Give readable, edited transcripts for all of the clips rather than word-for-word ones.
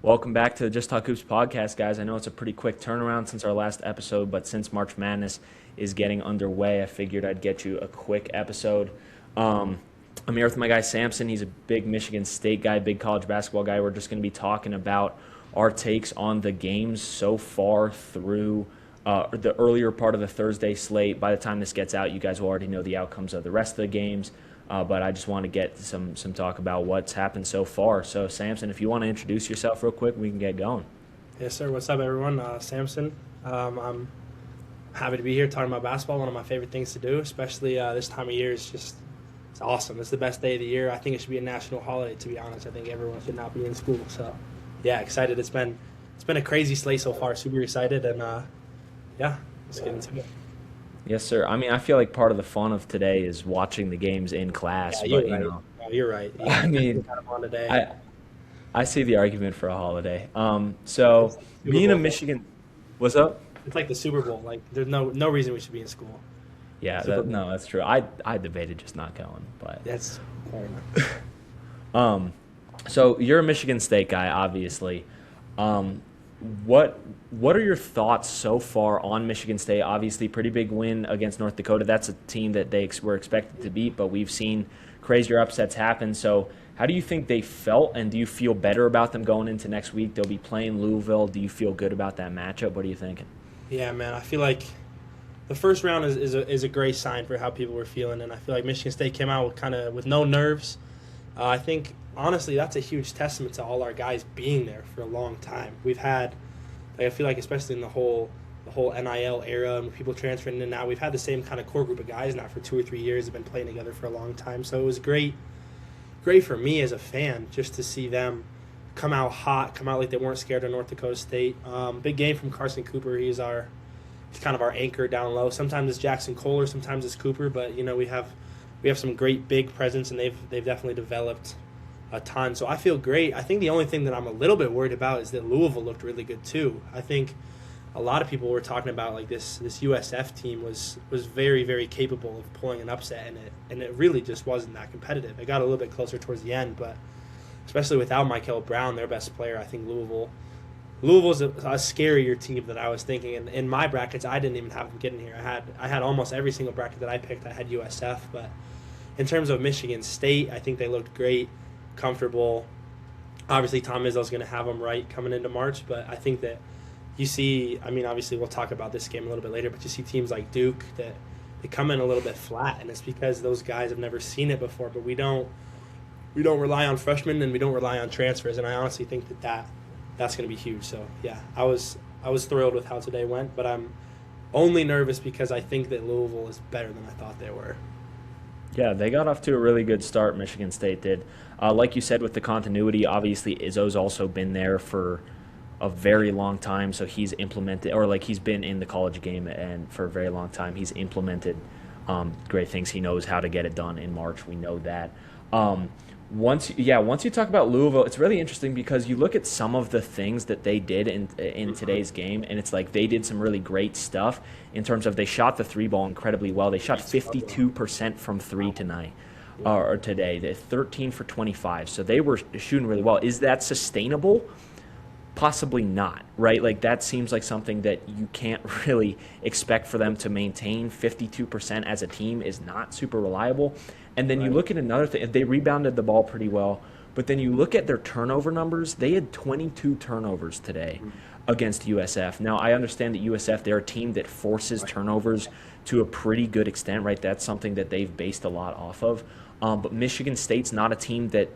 Welcome back to the Just Talk Hoops podcast, guys. I know it's a pretty quick turnaround since our last episode, but since March Madness is getting underway, I figured I'd get you a quick episode. I'm here with my guy Samson. He's a big Michigan State guy, big college basketball guy. We're just going to be talking about our takes on the games so far through the earlier part of the Thursday slate. By the time this gets out, you guys will already know the outcomes of the rest of the games. But I just want to get some talk about what's happened so far. So, Samson, if you want to introduce yourself real quick, we can get going. Yes, sir. What's up, everyone? Samson. I'm happy to be here talking about basketball, one of my favorite things to do, especially this time of year. It's awesome. It's the best day of the year. I think it should be a national holiday, to be honest. I think everyone should not be in school. So, yeah, excited. It's been a crazy slate so far. Super excited. And, let's get into it. Yes, sir. I mean, I feel like part of the fun of today is watching the games in class. Yeah, but, right. you know, you're right. I mean, on today. I see the argument for a holiday. So being a Michigan – what's up? It's like the Super Bowl. Like, there's no reason we should be in school. Yeah, that's true. I debated just not going. But that's fair enough. So you're a Michigan State guy, obviously. What are your thoughts so far on Michigan State? Obviously, pretty big win against North Dakota. That's a team that they were expected to beat, but we've seen crazier upsets happen. So how do you think they felt, and do you feel better about them going into next week? They'll be playing Louisville. Do you feel good about that matchup? What are you thinking? Yeah, man, I feel like the first round is a great sign for how people were feeling, and I feel like Michigan State came out with no nerves. I think, honestly, that's a huge testament to all our guys being there for a long time. We've had, I feel like, especially in the whole NIL era and people transferring in now, we've had the same kind of core group of guys now for 2 or 3 years, have been playing together for a long time. So it was great for me as a fan just to see them come out hot, come out like they weren't scared of North Dakota State. Big game from Carson Cooper. He's kind of our anchor down low. Sometimes it's Jackson Kohler, sometimes it's Cooper, but we have some great big presence, and they've definitely developed a ton. So I feel great. I think the only thing that I'm a little bit worried about is that Louisville looked really good too. I think a lot of people were talking about like this USF team was very, very capable of pulling an upset, and it really just wasn't that competitive. It got a little bit closer towards the end, but especially without Michael Brown, their best player, I think Louisville's a scarier team than I was thinking. And in my brackets, I didn't even have them getting here. I had almost every single bracket that I picked, I had USF. But in terms of Michigan State, I think they looked great, comfortable. Obviously, Tom Izzo's going to have them right coming into March. But I think that you see, obviously we'll talk about this game a little bit later, but you see teams like Duke that they come in a little bit flat, and it's because those guys have never seen it before. But we don't rely on freshmen, and we don't rely on transfers. And I honestly think that's going to be huge. So, yeah, I was thrilled with how today went, but I'm only nervous because I think that Louisville is better than I thought they were. Yeah, they got off to a really good start, Michigan State did. Like you said, with the continuity, obviously Izzo's also been there for a very long time, so he's implemented, or like he's been in the college game and for a very long time. He's implemented great things. He knows how to get it done in March. We know that. Once you talk about Louisville, it's really interesting because you look at some of the things that they did in today's game, and it's like they did some really great stuff in terms of they shot the three ball incredibly well. They shot 52% from three tonight or today. They're 13 for 25, so they were shooting really well. Is that sustainable? Possibly not, right? Like that seems like something that you can't really expect for them to maintain. 52% as a team is not super reliable. And then you look at another thing, they rebounded the ball pretty well, but then you look at their turnover numbers, they had 22 turnovers today against USF. Now, I understand that USF, they're a team that forces turnovers to a pretty good extent, right? That's something that they've based a lot off of. But Michigan State's not a team that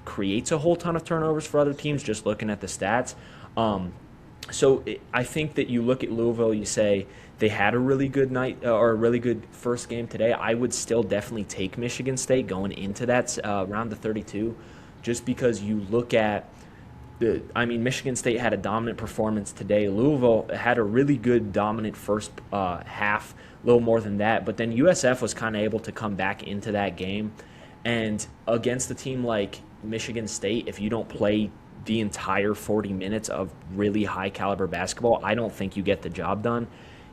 creates a whole ton of turnovers for other teams, just looking at the stats. I think that you look at Louisville, you say they had a really good night or a really good first game today. I would still definitely take Michigan State going into that round of 32, just because you look at Michigan State had a dominant performance today. Louisville had a really good dominant first half, a little more than that, but then USF was kind of able to come back into that game. And against a team like Michigan State, if you don't play the entire 40 minutes of really high-caliber basketball, I don't think you get the job done.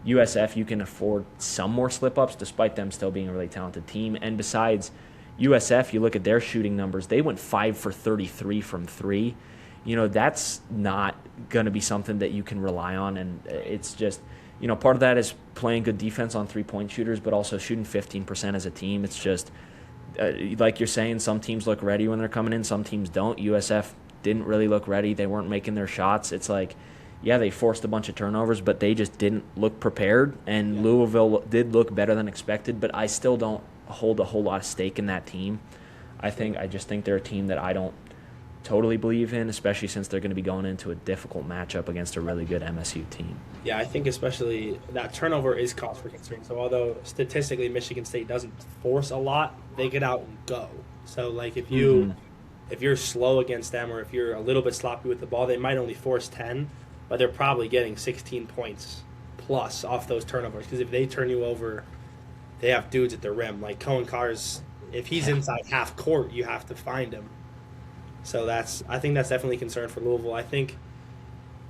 USF, you can afford some more slip-ups, despite them still being a really talented team. And besides USF, you look at their shooting numbers, they went 5 for 33 from three. that's not going to be something that you can rely on. And it's just, part of that is playing good defense on three-point shooters, but also shooting 15% as a team. It's just, like you're saying, some teams look ready when they're coming in, some teams don't. USF didn't really look ready. They weren't making their shots. It's like, yeah, they forced a bunch of turnovers, but they just didn't look prepared. And Louisville did look better than expected, but I still don't hold a whole lot of stake in that team. I just think they're a team that I don't totally believe in, especially since they're going to be going into a difficult matchup against a really good MSU team. Yeah, I think especially that turnover is cause for concern. So although statistically Michigan State doesn't force a lot, they get out and go. So like if you're slow against them, or if you're a little bit sloppy with the ball, they might only force 10, but they're probably getting 16 points plus off those turnovers. Because if they turn you over, they have dudes at the rim. Like Cohen Carr's, if he's inside half court, you have to find him. So I think that's definitely a concern for Louisville. I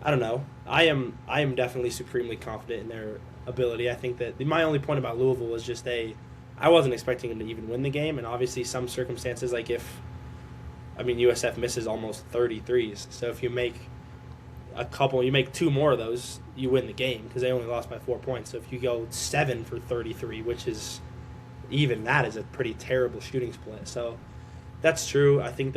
don't know. I am definitely supremely confident in their ability. I think that my only point about Louisville was just I wasn't expecting them to even win the game, and obviously some circumstances, like USF misses almost 33s. So if you make you make two more of those, you win the game because they only lost by 4 points. So if you go 7 for 33, which is even that is a pretty terrible shooting split. So that's true. I think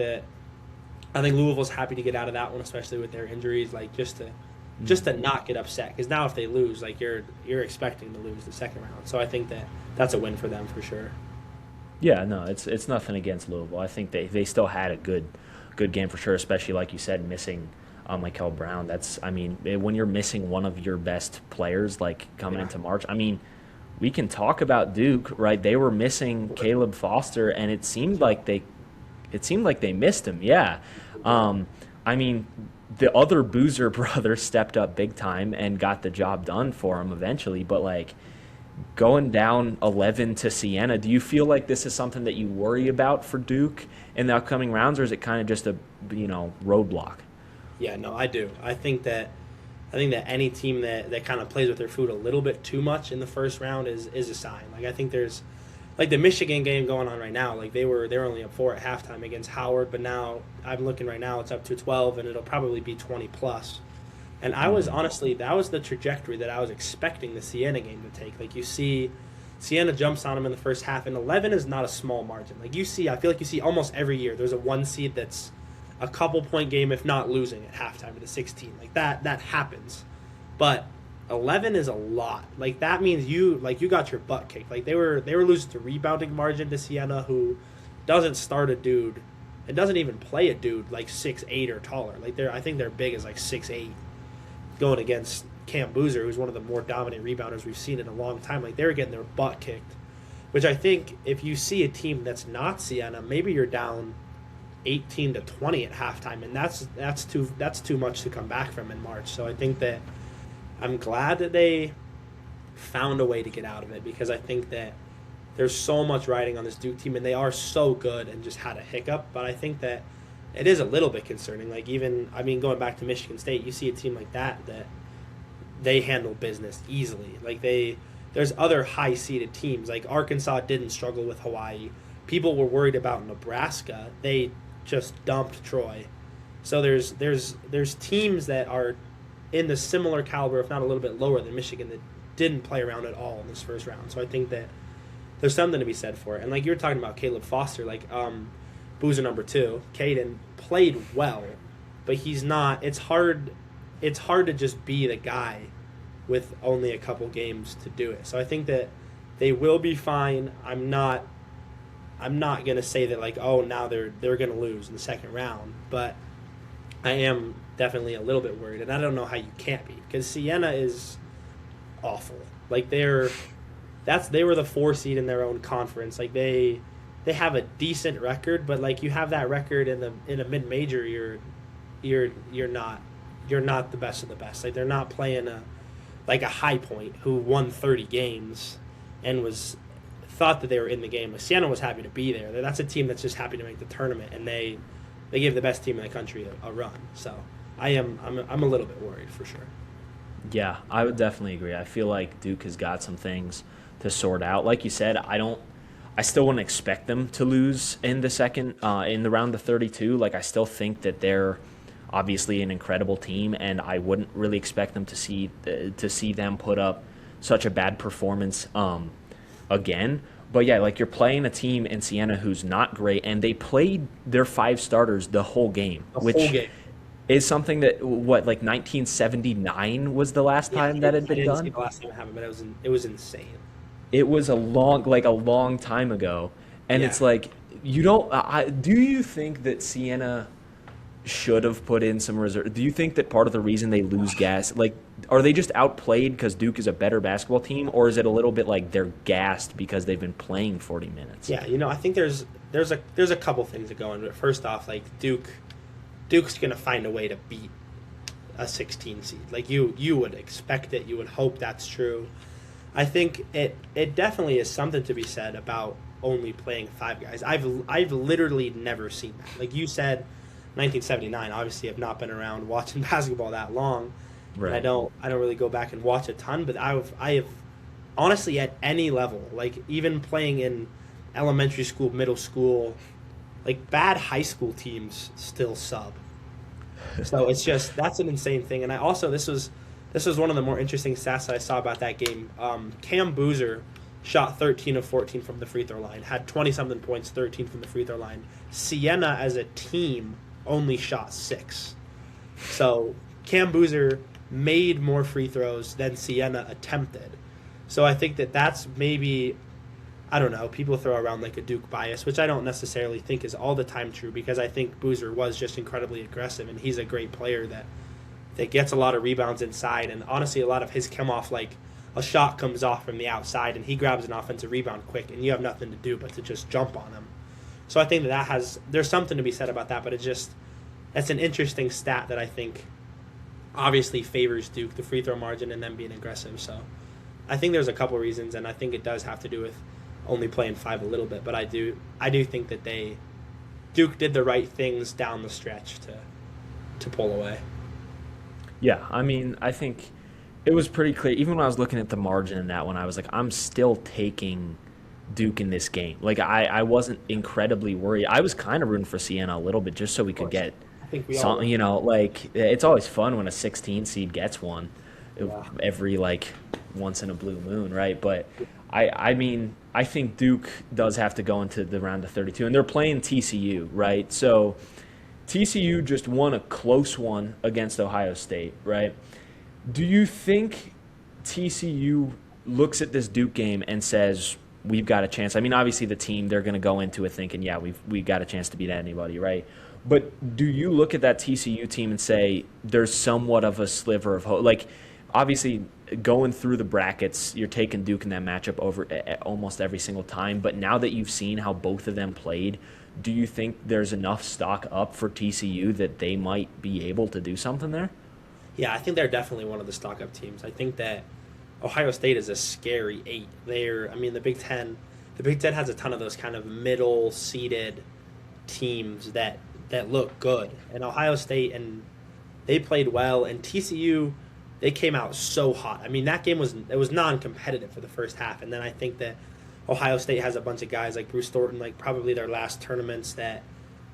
Louisville's happy to get out of that one, especially with their injuries, like just to not get upset. Because now if they lose, like you're expecting to lose the second round. So I think that's a win for them for sure. Yeah, no, it's nothing against Louisville. I think they still had a good game for sure, especially like you said, missing Michael Brown. When you're missing one of your best players, like coming into March, we can talk about Duke, right? They were missing Caleb Foster, and it seemed like they missed him. Yeah. The other Boozer brother stepped up big time and got the job done for him eventually. But, like, going down 11 to Siena, do you feel like this is something that you worry about for Duke in the upcoming rounds, or is it kind of just a, roadblock? Yeah, no, I do. I think that any team that kind of plays with their food a little bit too much in the first round is a sign. Like, I think there's – like the Michigan game going on right now, like they were only up 4 at halftime against Howard, but now I'm looking right now, it's up to 12, and it'll probably be 20 plus. And I was honestly, that was the trajectory that I was expecting the Siena game to take. Like you see, Siena jumps on them in the first half, and 11 is not a small margin. Like I feel like you see almost every year there's a 1 seed that's a couple point game, if not losing at halftime to the 16. Like that happens, but 11 is a lot. Like that means you got your butt kicked. Like they were losing to rebounding margin to Siena, who doesn't start a dude and doesn't even play a dude like 6'8" or taller. Like I think their big is like 6'8", going against Cam Boozer, who's one of the more dominant rebounders we've seen in a long time. Like they were getting their butt kicked, which I think if you see a team that's not Siena, maybe you're down 18 to 20 at halftime, and that's too much to come back from in March. So I think that I'm glad that they found a way to get out of it, because I think that there's so much riding on this Duke team, and they are so good and just had a hiccup. But I think that it is a little bit concerning. Like going back to Michigan State, you see a team like that they handle business easily. Like there's other high-seeded teams. Like Arkansas didn't struggle with Hawaii. People were worried about Nebraska. They just dumped Troy. So there's teams that are in the similar caliber, if not a little bit lower than Michigan, that didn't play around at all in this first round. So I think that there's something to be said for it. And like you were talking about Caleb Foster, like Boozer number 2, Caden played well, but he's not. It's hard to just be the guy with only a couple games to do it. So I think that they will be fine. I'm not gonna say that like, oh, now they're gonna lose in the second round, but I am definitely a little bit worried, and I don't know how you can't be, because Siena is awful. Like they were the 4 seed in their own conference. Like they have a decent record, but like you have that record in a mid major, you're not the best of the best. Like they're not playing a High Point who won 30 games and thought that they were in the game. Like Siena was happy to be there. That's a team that's just happy to make the tournament, and they gave the best team in the country a run. So I'm a little bit worried for sure. Yeah, I would definitely agree. I feel like Duke has got some things to sort out. Like you said, I still wouldn't expect them to lose in the second in the round of 32. Like I still think that they're obviously an incredible team, and I wouldn't really expect them to see them put up such a bad performance again. But yeah, like you're playing a team in Siena who's not great, and they played their five starters the whole game, The whole which game. is something that what like 1979 was the last Yeah, time that had I been didn't see done. the last time it happened, but it was insane. It was a long time ago, and Yeah. it's like you don't. Do you think that Siena should have put in some reserve? Do you think that part of the reason they lose gas, like, are they just outplayed because Duke is a better basketball team, or is it a little bit like they're gassed because they've been playing 40 minutes? Yeah, I think there's a couple things that go into it. First off, like Duke's gonna find a way to beat a 16 seed. Like you would expect it, you would hope that's true. I think it definitely is something to be said about only playing five guys. I've literally never seen that. Like you said, 1979. Obviously, I've not been around watching basketball that long. And Right. I don't really go back and watch a ton. But I have honestly at any level, like even playing in elementary school, middle school, like bad high school teams still sub. So it's just that's an insane thing. And I also this was one of the more interesting stats that I saw about that game. Cam Boozer shot 13 of 14 from the free throw line, had 20 something points, 13 from the free throw line. Siena as a team only shot 6. So Cam Boozer made more free throws than Siena attempted. So I think that that's maybe, I don't know, people throw around like a Duke bias, which I don't necessarily think is all the time true because I think Boozer was just incredibly aggressive and he's a great player that gets a lot of rebounds inside. And honestly, a lot of his come off like a shot comes off from the outside and he grabs an offensive rebound quick and you have nothing to do but to just jump on him. So I think there's something to be said about that, but that's an interesting stat that I think obviously favors Duke, the free throw margin and them being aggressive. So I think there's a couple reasons, and I think it does have to do with only playing five a little bit. But I do think that Duke did the right things down the stretch to pull away. Yeah, I mean, I think it was pretty clear. Even when I was looking at the margin in that one, I was like, I'm still taking Duke in this game. Like, I wasn't incredibly worried. I was kind of rooting for Siena a little bit just so we Of could course, get I think we all. some, like, it's always fun when a 16 seed gets one Yeah. every, like, once in a blue moon, right? But I mean, I think Duke does have to go into the round of 32, and they're playing TCU, right? So TCU just won a close one against Ohio State, right? Do you think TCU looks at this Duke game and says, we've got a chance? I mean, obviously the team, they're going to go into it thinking, yeah, we've got a chance to beat anybody, right? But do you look at that TCU team and say there's somewhat of a sliver of hope? Like, obviously, going through the brackets, you're taking Duke in that matchup over almost every single time. But now that you've seen how both of them played, do you think there's enough stock up for TCU that they might be able to do something there? Yeah, I think they're definitely one of the stock up teams. I think that Ohio State is a scary 8. I mean, the Big Ten has a ton of those kind of middle seeded teams that look good. And Ohio State, and they played well, and TCU, they came out so hot. I mean, that game was non-competitive for the first half, and then I think that Ohio State has a bunch of guys like Bruce Thornton, like probably their last tournaments, that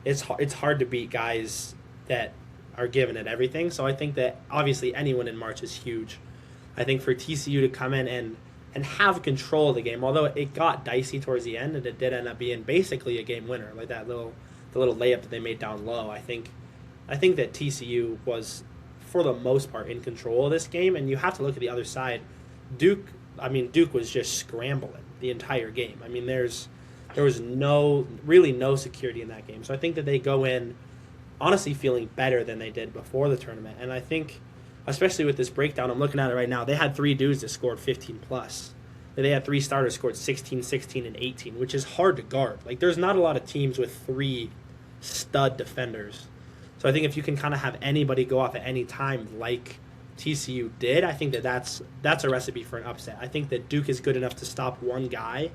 it's hard to beat guys that are giving it everything. So I think that obviously anyone in March is huge. I think for TCU to come in and have control of the game, although it got dicey towards the end, and it did end up being basically a game winner, like the little layup that they made down low. I think that TCU was for the most part in control of this game, and you have to look at the other side. Duke was just scrambling the entire game. I mean, there was really no security in that game. So I think that they go in honestly feeling better than they did before the tournament. And I think, especially with this breakdown, I'm looking at it right now, they had 3 dudes that scored 15 plus. They had 3 starters scored 16, 16, and 18, which is hard to guard. Like, there's not a lot of teams with 3 stud defenders. So I think if you can kind of have anybody go off at any time like TCU did, I think that's a recipe for an upset. I think that Duke is good enough to stop one guy,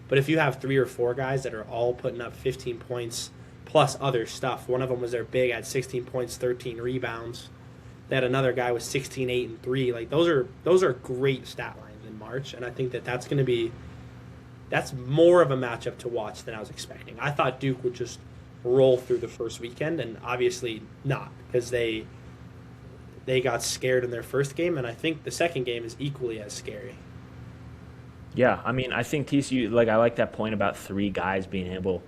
but if you have 3 or 4 guys that are all putting up 15 points plus other stuff, one of them was their big at 16 points, 13 rebounds. They had another guy with 16, 8, and 3. Like, those are great stat lines in March, and I think that that's more of a matchup to watch than I was expecting. I thought Duke would just roll through the first weekend, and obviously not. because they got scared in their first game, and I think the second game is equally as scary. Yeah, I mean, I think TCU, like, I like that point about three guys being able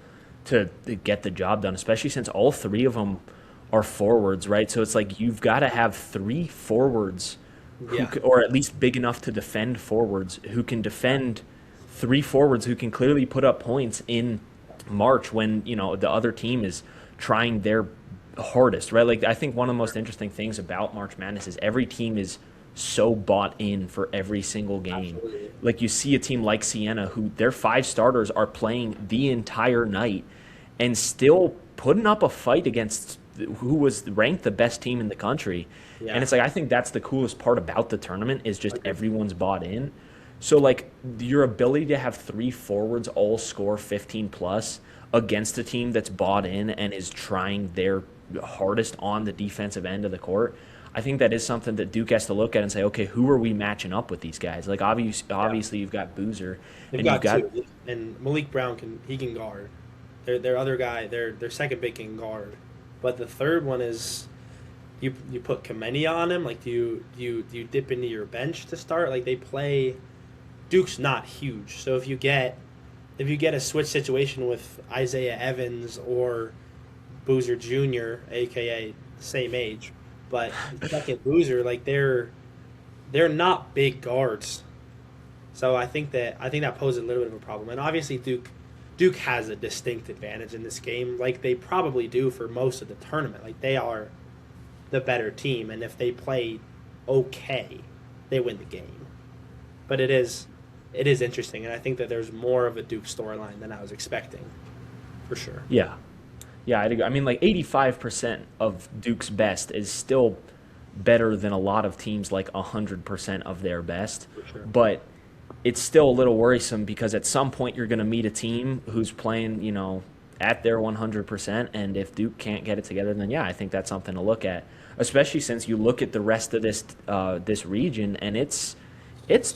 to get the job done, especially since all three of them are forwards, right? So it's like you've got to have three forwards Yeah, or at least big enough to defend forwards who can defend three forwards who can clearly put up points in March when, the other team is trying their hardest, right? Like I think one of the most interesting things about March Madness is every team is so bought in for every single game. absolutely. Like you see a team like Siena who their five starters are playing the entire night and still putting up a fight against who was ranked the best team in the country. And Yeah, it's like I think that's the coolest part about the tournament is just agreed. everyone's bought in. So like your ability to have three forwards all score 15 plus against a team that's bought in and is trying their hardest on the defensive end of the court. I think that is something that Duke has to look at and say, okay, who are we matching up with these guys? Like Yeah. obviously you've got Boozer They've and you've got got two, and Malik Brown can guard. Their other guy, their second big can guard, but the third one is you put Kamenia on him. Like do you dip into your bench to start? Like they play. Duke's not huge, so if you get a switch situation with Isaiah Evans or Boozer Jr., aka same age, but second Boozer, like they're not big guards. So I think that poses a little bit of a problem. And obviously Duke has a distinct advantage in this game, like they probably do for most of the tournament. Like they are the better team, and if they play okay, they win the game. But it is interesting, and I think that there's more of a Duke storyline than I was expecting, for sure. yeah. Yeah, I'd agree. I mean like 85% of Duke's best is still better than a lot of teams like 100% of their best. For sure. But it's still a little worrisome because at some point you're going to meet a team who's playing, at their 100%. And if Duke can't get it together, then yeah, I think that's something to look at. Especially since you look at the rest of this region, and it's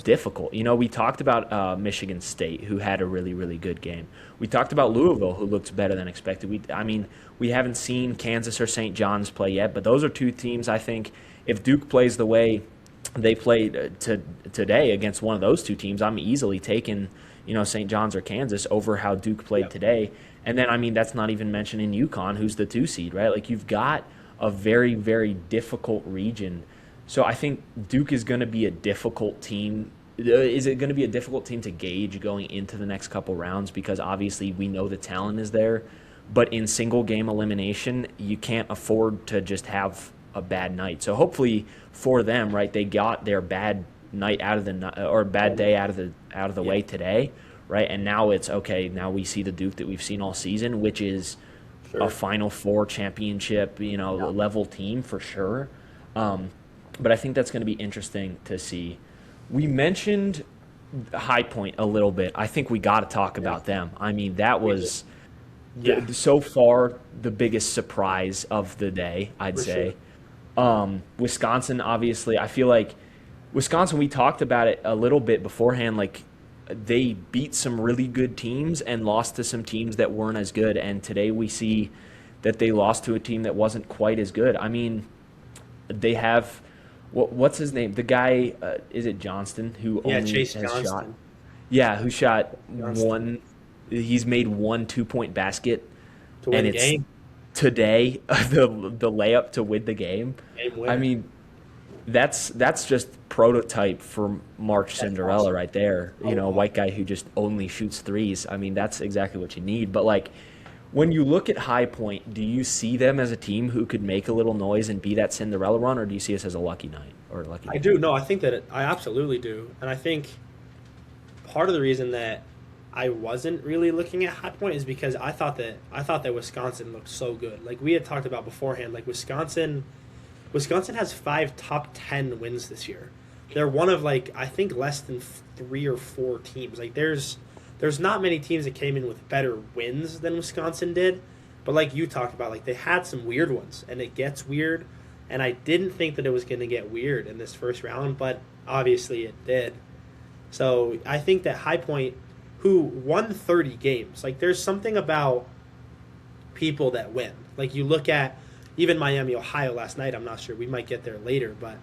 difficult. We talked about Michigan State, who had a really really good game. We talked about Louisville, who looked better than expected. I mean, we haven't seen Kansas or St. John's play yet, but those are two teams. I think if Duke plays the way they played today against one of those two teams, I'm easily taking St. John's or Kansas over how Duke played Yep. today. And then I mean that's not even mentioning UConn, who's the 2 seed, right? Like you've got a very very difficult region. So I think Duke is going to be a difficult team. Is it going to be a difficult team to gauge going into the next couple rounds? Because obviously we know the talent is there, but in single game elimination, you can't afford to just have a bad night. So hopefully for them, right, they got their bad night out of or bad day out of the Yeah, way today, right? And now it's okay. Now we see the Duke that we've seen all season, which is a sure. Final Four championship, Yeah, level team for sure. But I think that's going to be interesting to see. We mentioned High Point a little bit. I think we got to talk yeah, about them. I mean, that we do. was Yeah, so far the biggest surprise of the day, I'd for sure. say. Wisconsin, obviously, I feel like Wisconsin, we talked about it a little bit beforehand. Like, they beat some really good teams and lost to some teams that weren't as good. And today we see that they lost to a team that wasn't quite as good. I mean, they have what's his name? The guy is it Johnston who Yeah, only Chase has shot? Johnston. Yeah, who shot Johnston one? He's made one 2 point basket, to and win the it's game, today the layup to win the game. game I winner. mean, that's just prototype for March That's Cinderella awesome. right there. A Oh, white guy who just only shoots threes. I mean, that's exactly what you need. But like when you look at High Point, do you see them as a team who could make a little noise and be that Cinderella run, or do you see us as a lucky night or a lucky I day? do. No, I think that I absolutely do, and I think part of the reason that I wasn't really looking at High Point is because I thought that Wisconsin looked so good. Like we had talked about beforehand, like Wisconsin has 5 top 10 wins this year. They're one of like I think less than 3 or 4 teams. Like there's not many teams that came in with better wins than Wisconsin did. But like you talked about, like they had some weird ones, and it gets weird. And I didn't think that it was going to get weird in this first round, but obviously it did. So I think that High Point, who won 30 games, like there's something about people that win. Like you look at even Miami, Ohio last night. I'm not sure. We might get there later, but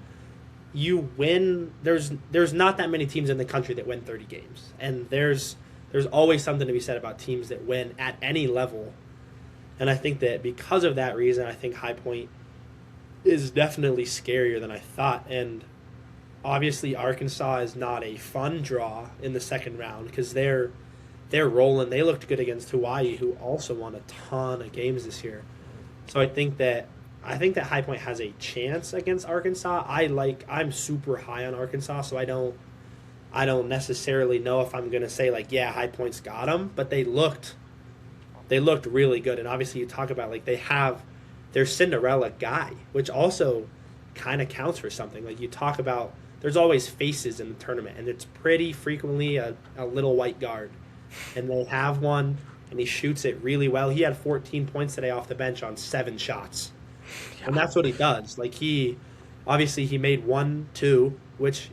you win. There's not that many teams in the country that win 30 games, and there's always something to be said about teams that win at any level. And I think that because of that reason, I think High Point is definitely scarier than I thought. And obviously, Arkansas is not a fun draw in the second round because they're rolling. They looked good against Hawaii, who also won a ton of games this year. So I think that High Point has a chance against Arkansas. I'm super high on Arkansas, so I don't necessarily know if I'm gonna say like, yeah, High Point's got them, but they looked really good. And obviously, you talk about like they have their Cinderella guy, which also kind of counts for something. Like you talk about, there's always faces in the tournament, and it's pretty frequently a little white guard, and they have one, and he shoots it really well. He had 14 points today off the bench on 7 shots. And that's what he does. Like he made 1, 2, which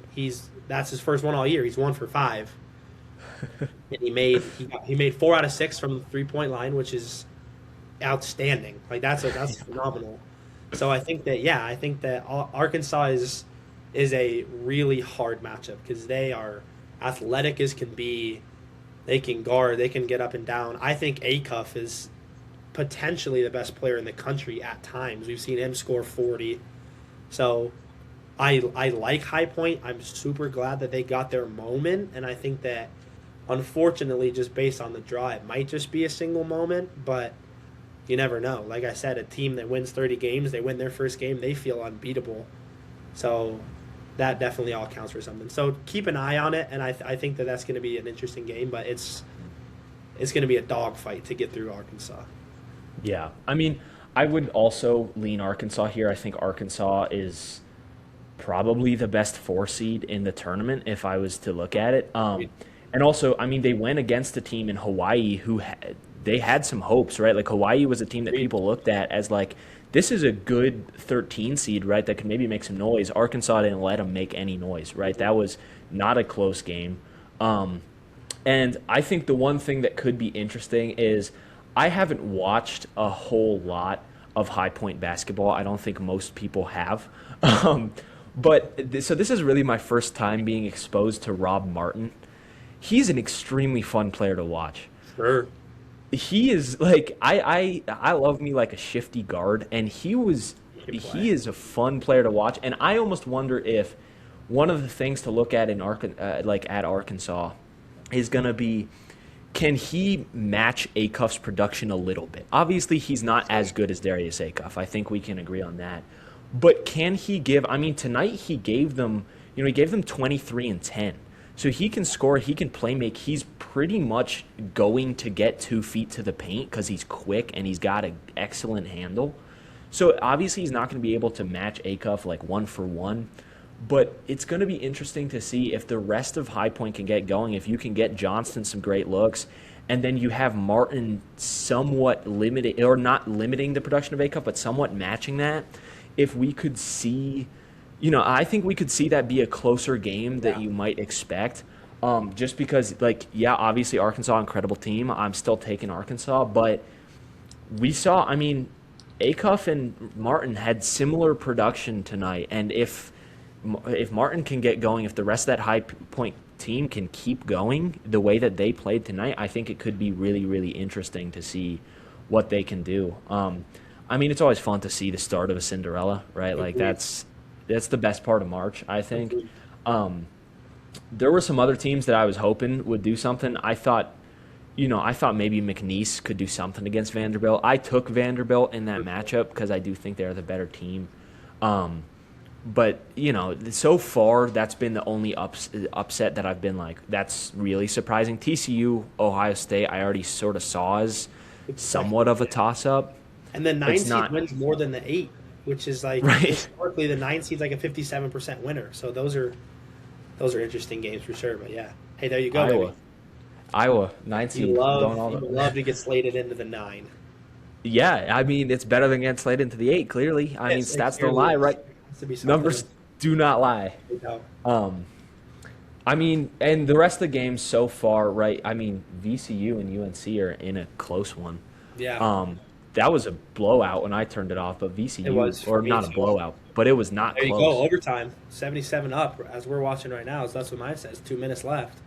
that's his first one all year. He's 1 for 5. And he made 4 out of 6 from the 3-point line, which is outstanding. Like that's phenomenal. So I think that Arkansas is a really hard matchup because they are athletic as can be. They can guard, they can get up and down. I think Acuff is potentially the best player in the country at times. We've seen him score 40. So I like High Point. I'm super glad that they got their moment, and I think that unfortunately, just based on the draw, it might just be a single moment, but you never know. Like I said, a team that wins 30 games, they win their first game, they feel unbeatable. So that definitely all counts for something. So keep an eye on it, and I think that that's going to be an interesting game, but it's going to be a dogfight to get through Arkansas. Yeah, I mean, I would also lean Arkansas here. I think Arkansas is probably the best 4 seed in the tournament if I was to look at it. And also, I mean, they went against a team in Hawaii who they had some hopes, right? Like Hawaii was a team that people looked at as like, this is a good 13 seed, right, that could maybe make some noise. Arkansas didn't let them make any noise, right? That was not a close game. And I think the one thing that could be interesting is I haven't watched a whole lot of High Point basketball. I don't think most people have. So this is really my first time being exposed to Rob Martin. He's an extremely fun player to watch. Sure. He is like I love me like a shifty guard, and he is a fun player to watch. And I almost wonder if one of the things to look at in at Arkansas is gonna be, can he match Acuff's production a little bit? Obviously, he's not as good as Darius Acuff. I think we can agree on that. But can he give? I mean, tonight he gave them 23 and 10. So he can score, he can play make. He's pretty much going to get 2 feet to the paint because he's quick and he's got an excellent handle. So obviously he's not going to be able to match Acuff like 1 for 1. But it's going to be interesting to see if the rest of High Point can get going, if you can get Johnston some great looks, and then you have Martin somewhat limited, or not limiting the production of Acuff, but somewhat matching that. If we could see... I think we could see that be a closer game that you might expect. Just because, obviously Arkansas, incredible team. I'm still taking Arkansas, but we saw, Acuff and Martin had similar production tonight, and if Martin can get going, if the rest of that High Point team can keep going the way that they played tonight, I think it could be really, really interesting to see what they can do. It's always fun to see the start of a Cinderella, right? Like that's the best part of March, I think. There were some other teams that I was hoping would do something. I thought maybe McNeese could do something against Vanderbilt. I took Vanderbilt in that matchup because I do think they're the better team. But so far that's been the only upset that I've been like, that's really surprising. TCU, Ohio State, I already sort of saw as somewhat of a toss-up. And then 9 seed wins more than the 8. Which is like historically the 9 seed's like a 57% winner. So those are interesting games for sure. But yeah, hey, there you go, Iowa 9 seed. You love to get slated into the 9. Yeah, it's better than getting slated into the 8. Clearly, stats don't lie, right? Numbers do not lie. And the rest of the games so far, right? VCU and UNC are in a close one. Yeah. that was a blowout when I turned it off, but It VCU, was for or me not a too. blowout, but it was not There you go, close. overtime, 77 up as we're watching right now. So that's what mine says. 2 minutes left.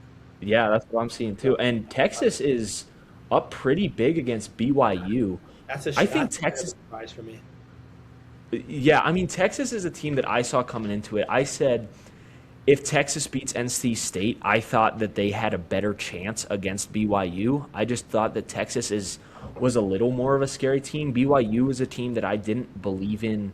Yeah, that's what I'm seeing too. And Texas is up pretty big against BYU. I think That's a terrible Texas, surprise for me. yeah, I mean, Texas is a team that I saw coming into it. I said if Texas beats NC State, I thought that they had a better chance against BYU. I just thought that Texas was a little more of a scary team. BYU was a team that I didn't believe in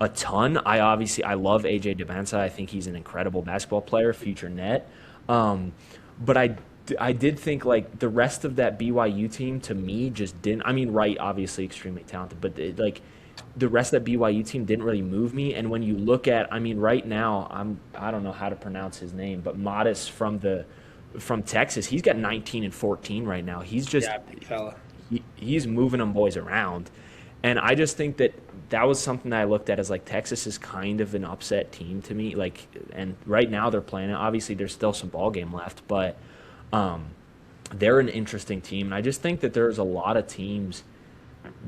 a ton. I love AJ DeBensa. I think he's an incredible basketball player, future net. Um, but I did think like the rest of that BYU team to me just didn't. I mean, Wright obviously extremely talented, but like the rest of that BYU team didn't really move me. And when you look at, I mean, right now I don't know how to pronounce his name, but Modest from Texas, he's got 19 and 14 right now. He's just Yeah, big fella. he's moving them boys around. And I just think that that was something that I looked at as like Texas is kind of an upset team to me. Like, and right now they're playing it. Obviously, there's still some ball game left, but um, they're an interesting team. And I just think that there's a lot of teams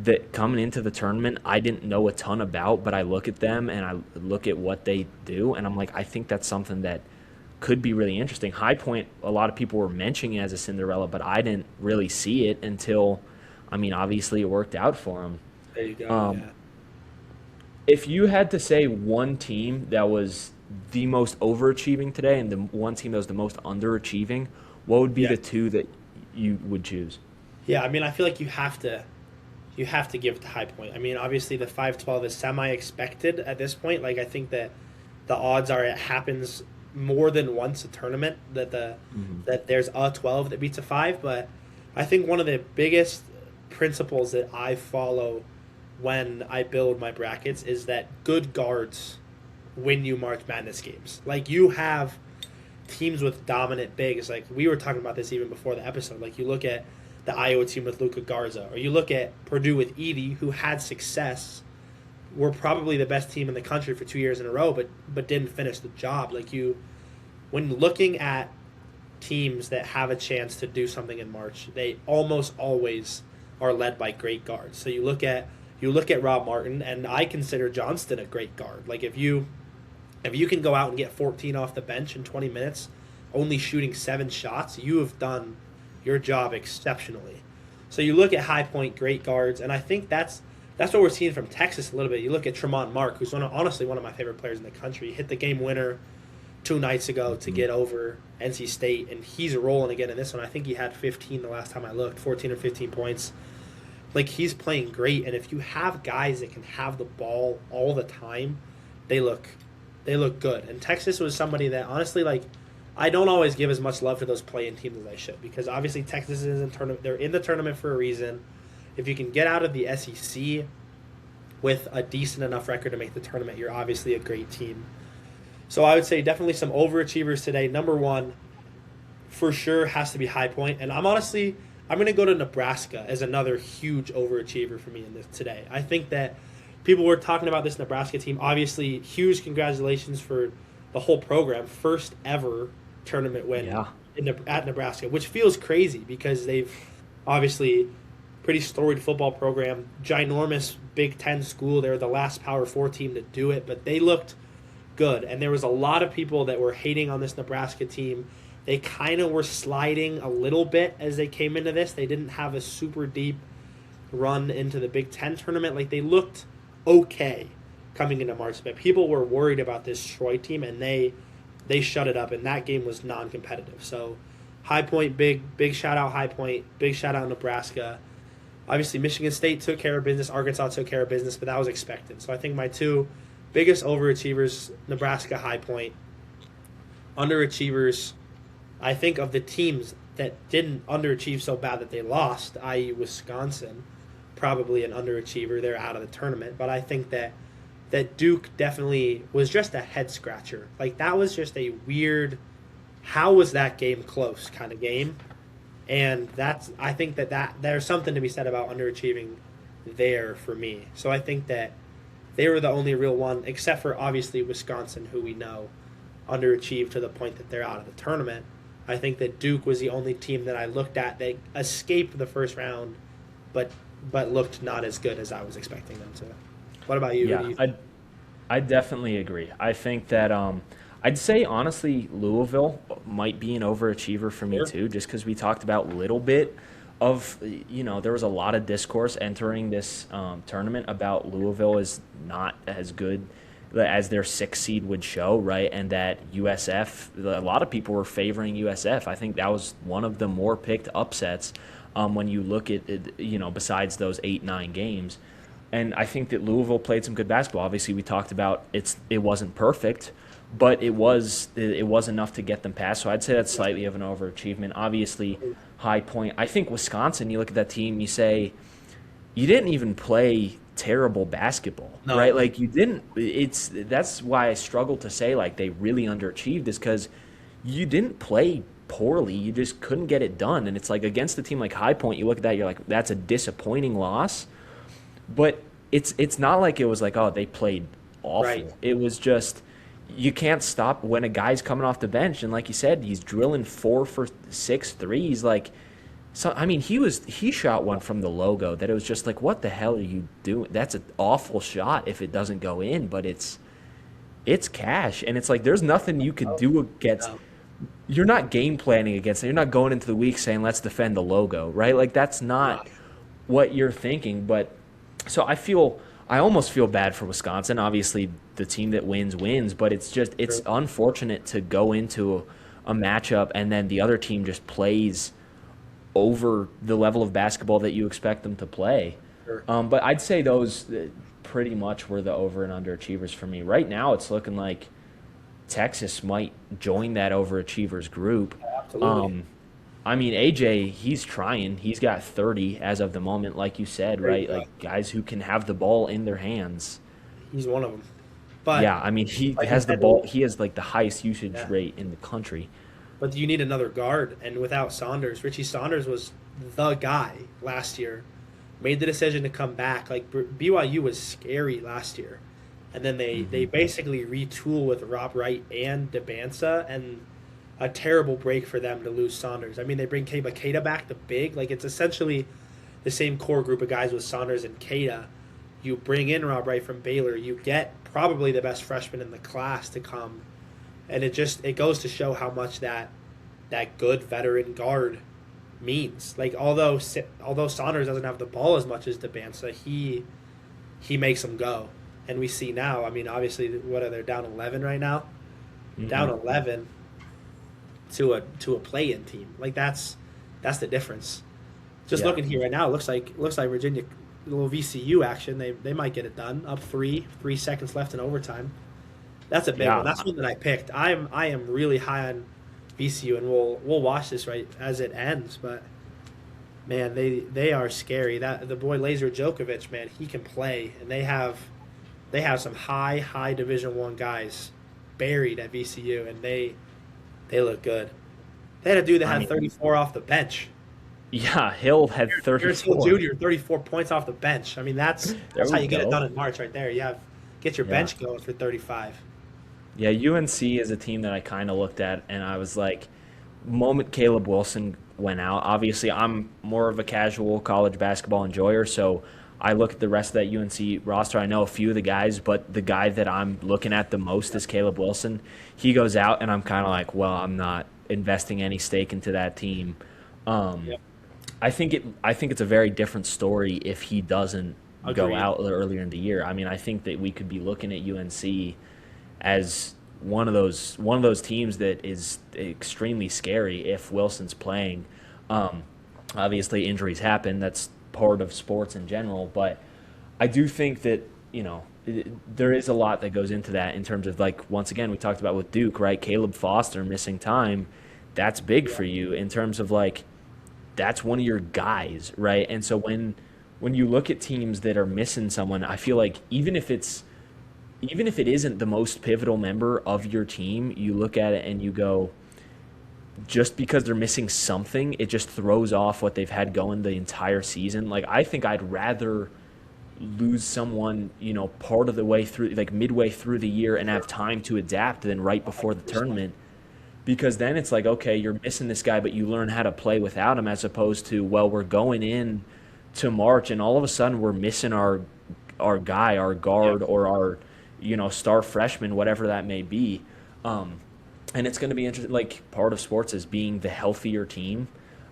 that coming into the tournament I didn't know a ton about, but I look at them and I look at what they do, and I'm like, I think that's something that could be really interesting. High Point, a lot of people were mentioning it as a Cinderella, but I didn't really see it until, I mean, obviously it worked out for them. There you go. Um, Yeah. if you had to say one team that was the most overachieving today and the one team that was the most underachieving, what would be Yeah. the two that you would choose? Yeah, I mean, I feel like you have to give it to High Point. I mean, obviously the 512 is semi expected at this point. Like I think that the odds are it happens more than once a tournament that there's a 12 that beats a 5, but I think one of the biggest principles that I follow when I build my brackets is that good guards win you March Madness games. Like you have teams with dominant bigs. Like we were talking about this even before the episode. Like you look at the Iowa team with Luka Garza, or you look at Purdue with Edey, who had success, were probably the best team in the country for 2 years in a row, but didn't finish the job. Like when looking at teams that have a chance to do something in March, they almost always are led by great guards. So you look at Rob Martin, and I consider Johnston a great guard. Like if you can go out and get 14 off the bench in 20 minutes, only shooting 7 shots, you have done your job exceptionally. So you look at High Point, great guards, and I think that's what we're seeing from Texas a little bit. You look at Tremont Mark, who's honestly one of my favorite players in the country. He hit the game winner 2 nights ago to get over NC State, and he's rolling again in this one. I think he had 15 the last time I looked, 14 or 15 points. Like he's playing great, and if you have guys that can have the ball all the time, they look good. And Texas was somebody that honestly, like, I don't always give as much love to those play-in teams as I should, because obviously Texas is in tournament. They're in the tournament for a reason. If you can get out of the SEC with a decent enough record to make the tournament, you're obviously a great team. So I would say definitely some overachievers today. Number one, for sure, has to be High Point, and I'm going to go to Nebraska as another huge overachiever for me in this today. I think that people were talking about this Nebraska team. Obviously, huge congratulations for the whole program. First ever tournament win Yeah. at Nebraska, which feels crazy because they've obviously pretty storied football program, ginormous Big Ten school. They're the last Power 4 team to do it, but they looked good. And there was a lot of people that were hating on this Nebraska team. They kind of were sliding a little bit as they came into this. They didn't have a super deep run into the Big Ten tournament. Like they looked okay coming into March, but people were worried about this Troy team, and they shut it up, and that game was non-competitive. So High Point, big shout out High Point, big shout out Nebraska. Obviously Michigan State took care of business, Arkansas took care of business, but that was expected. So I think my two biggest overachievers, Nebraska, High Point. Underachievers, I think of the teams that didn't underachieve so bad that they lost, i.e. Wisconsin, probably an underachiever. They're out of the tournament, but I think that Duke definitely was just a head scratcher. Like that was just a weird, how was that game close kind of game, and I think that there's something to be said about underachieving there for me. So I think that they were the only real one, except for obviously Wisconsin, who we know underachieved to the point that they're out of the tournament. I think that Duke was the only team that I looked at that escaped the first round, but but looked not as good as I was expecting them to. What about you? Who do Yeah, you I definitely agree. I think that I'd say honestly Louisville might be an overachiever for me Sure. too, just because we talked about a little bit of there was a lot of discourse entering this tournament about Louisville is not as good as their sixth seed would show, right? And that USF, a lot of people were favoring USF. I think that was one of the more picked upsets when you look at it, besides those 8-9 games. And I think that Louisville played some good basketball. Obviously, we talked about it wasn't perfect, but it was enough to get them past. So I'd say that's slightly of an overachievement. Obviously, high point. I think Wisconsin. You look at that team, you say you didn't even play terrible basketball, right? No. Like you didn't. That's why I struggle to say like they really underachieved is because you didn't play poorly. You just couldn't get it done. And it's like against a team like High Point, you look at that, you're like, that's a disappointing loss. But it's not like it was like, oh, they played Right. awful. It was just you can't stop when a guy's coming off the bench and like you said, he's drilling 4 for 6 threes. Like so I mean he shot one from the logo that it was just like, what the hell are you doing? That's an awful shot if it doesn't go in, but it's cash. And it's like there's nothing you could do against No. you're not game planning against it. You're not going into the week saying let's defend the logo, right? Like that's not Right. what you're thinking. But so I almost feel bad for Wisconsin. Obviously, the team that wins, but it's True. unfortunate to go into a matchup and then the other team just plays over the level of basketball that you expect them to play. Sure. But I'd say those pretty much were the over and underachievers for me. Right now, it's looking like Texas might join that overachievers group. Absolutely. I mean, AJ, he's trying. He's got 30 as of the moment, like you said, There you right? go. Like guys who can have the ball in their hands. He's one of them. But Yeah, I mean, he like you has the said, ball. He has like the highest usage yeah. rate in the country. But you need another guard, and without Saunders, Richie Saunders was the guy last year. Made the decision to come back. Like BYU was scary last year, and then they basically retool with Rob Wright and DeBansa, and a terrible break for them to lose Saunders. I mean, they bring Keita back, the big. Like it's essentially the same core group of guys with Saunders and Keita. You bring in Rob Wright from Baylor. You get probably the best freshman in the class to come, and it goes to show how much that good veteran guard means. Like although Saunders doesn't have the ball as much as DeBansa, he makes them go, and we see now. I mean, obviously, what are they down 11 right now? Down 11 to a play-in team. Like that's the difference. Just Yeah. looking here right now, it looks like Virginia, a little VCU action. They might get it done. Up 3 seconds left in overtime. That's a big one. Yeah. That's one that I picked. I am really high on VCU, and we'll watch this right as it ends. But man, they are scary. That the boy Laser Djokovic, man, he can play, and they have some high Division I guys buried at VCU, and they look good. They had a dude that I had mean, 34 off the bench. yeah, Hill had Here's Hill 34. Jr., 34 points off the bench. I mean, that's There how we you get it done go. in March right there. Get your Yeah. bench going for 35. Yeah, UNC is a team that I kind of looked at and I was like, moment Caleb Wilson went out. Obviously, I'm more of a casual college basketball enjoyer, so I look at the rest of that UNC roster. I know a few of the guys, but the guy that I'm looking at the most is Caleb Wilson. He goes out, and I'm kind of like, well, I'm not investing any stake into that team. Um, Yep. I think it's a very different story if he doesn't go Agreed. out earlier in the year. I mean, I think that we could be looking at UNC as one of those teams that is extremely scary if Wilson's playing. Um, Obviously, injuries happen. That's part of sports in general. But I do think that there is a lot that goes into that in terms of like once again we talked about with Duke, right? Caleb Foster missing time. That's big Yeah. for you in terms of like that's one of your guys, right? And so when you look at teams that are missing someone, I feel like even if it isn't the most pivotal member of your team, you look at it and you go, just because they're missing something, it just throws off what they've had going the entire season. Like I think I'd rather lose someone, part of the way through, like midway through the year and have time to adapt than right before the 100%. tournament. Because then it's like, okay, you're missing this guy, but you learn how to play without him as opposed to, well, we're going in to March, and all of a sudden we're missing our guy, our Yeah, guard, or our star freshman, whatever that may be. Um, and it's going to be interesting. Like part of sports is being the healthier team.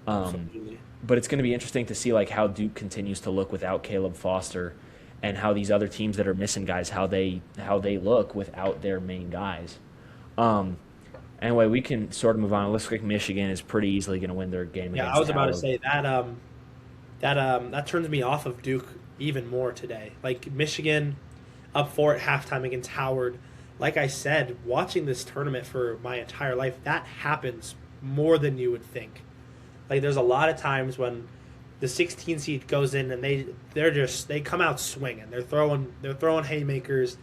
Um, absolutely. but it's going to be interesting to see like how Duke continues to look without Caleb Foster, and how these other teams that are missing guys how they look without their main guys. Um, anyway, we can sort of move on. It looks like Michigan is pretty easily going to win their game Yeah, I against was about to Howard. say that that turns me off of Duke even more today. Like Michigan up four at halftime against Howard. Like I said, watching this tournament for my entire life, that happens more than you would think. Like there's a lot of times when the 16 seed goes in and they come out swinging. They're throwing haymakers,